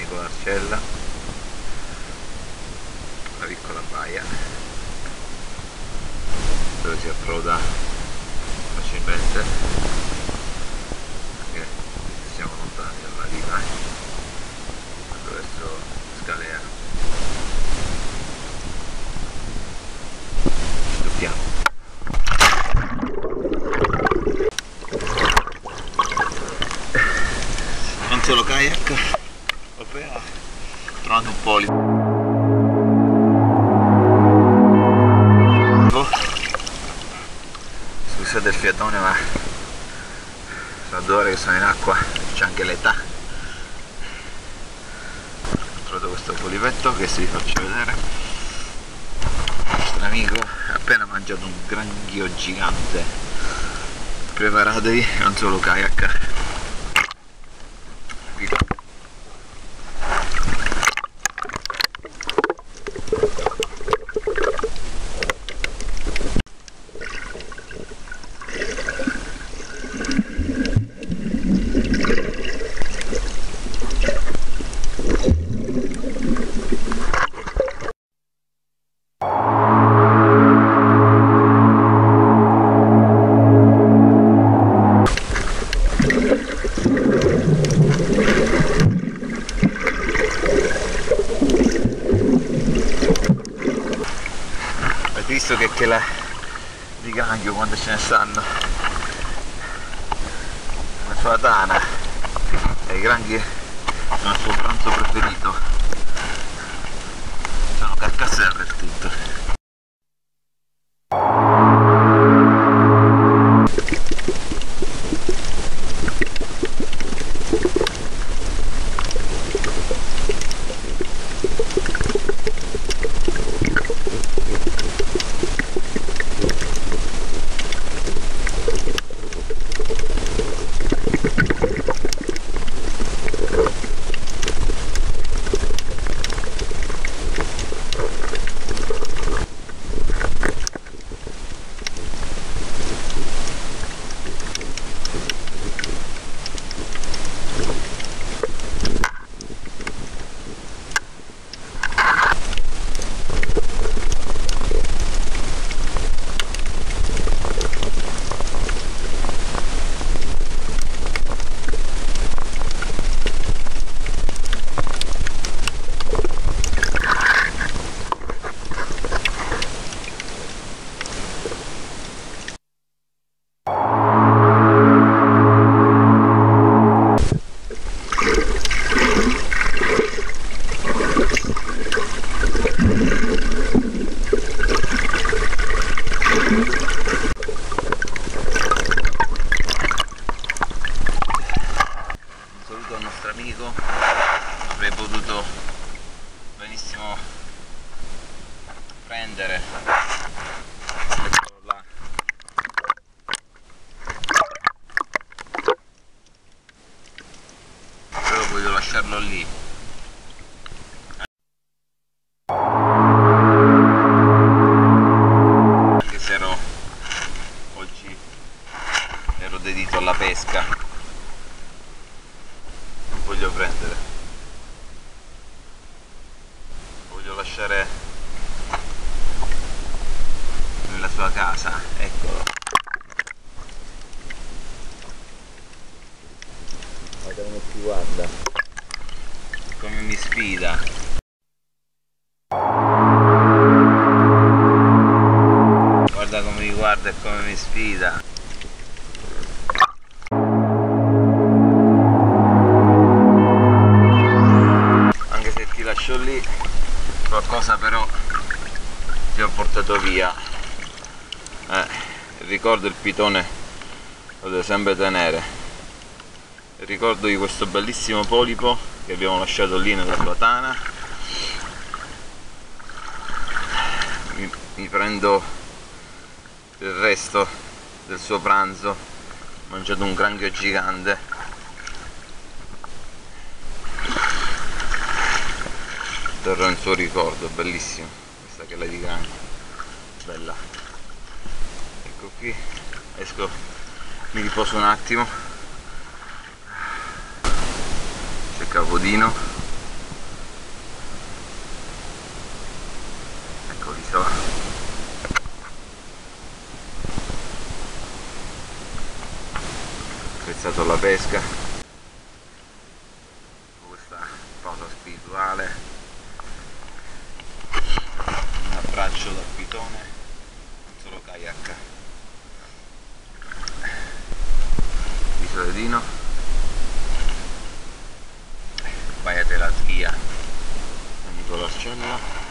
con l'Arcella, una piccola baia dove si approda facilmente perché siamo lontani dalla riva attraverso Scalea. Doppiamo. Non solo kayak, ho appena trovato un polipo. Scusate il fiatone, ma sono 2 ore che sono in acqua, c'è anche l'età. Ho trovato questo polipetto che vi faccio vedere. Il nostro amico ha appena mangiato un granchio gigante. Preparatevi, non solo kayak. Visto che la di granchio quando ce ne stanno la sua tana e i granchi sono il suo pranzo preferito, sono carcasse dappertutto. Amico, avrei potuto benissimo prendere, eccolo là, però voglio lasciarlo lì. Anche se oggi ero dedito alla pesca, voglio prendere, voglio lasciare nella sua casa, eccolo. Guarda come si guarda, come mi sfida. Guarda come mi guarda e come mi sfida. Lascio lì, qualcosa però ti ho portato via. Ricordo il pitone lo devo sempre tenere, il ricordo di questo bellissimo polipo che abbiamo lasciato lì nella sua tana. Mi prendo il resto del suo pranzo, ho mangiato un granchio gigante. Terrò il suo ricordo, bellissimo, questa che è la di granchio, bella. Ecco qui, esco, mi riposo un attimo, c'è Capodino, pesca, questa pausa spirituale, un abbraccio dal pitone, un solo kayak, isoledino, Baia della Zia, Nicola Scella.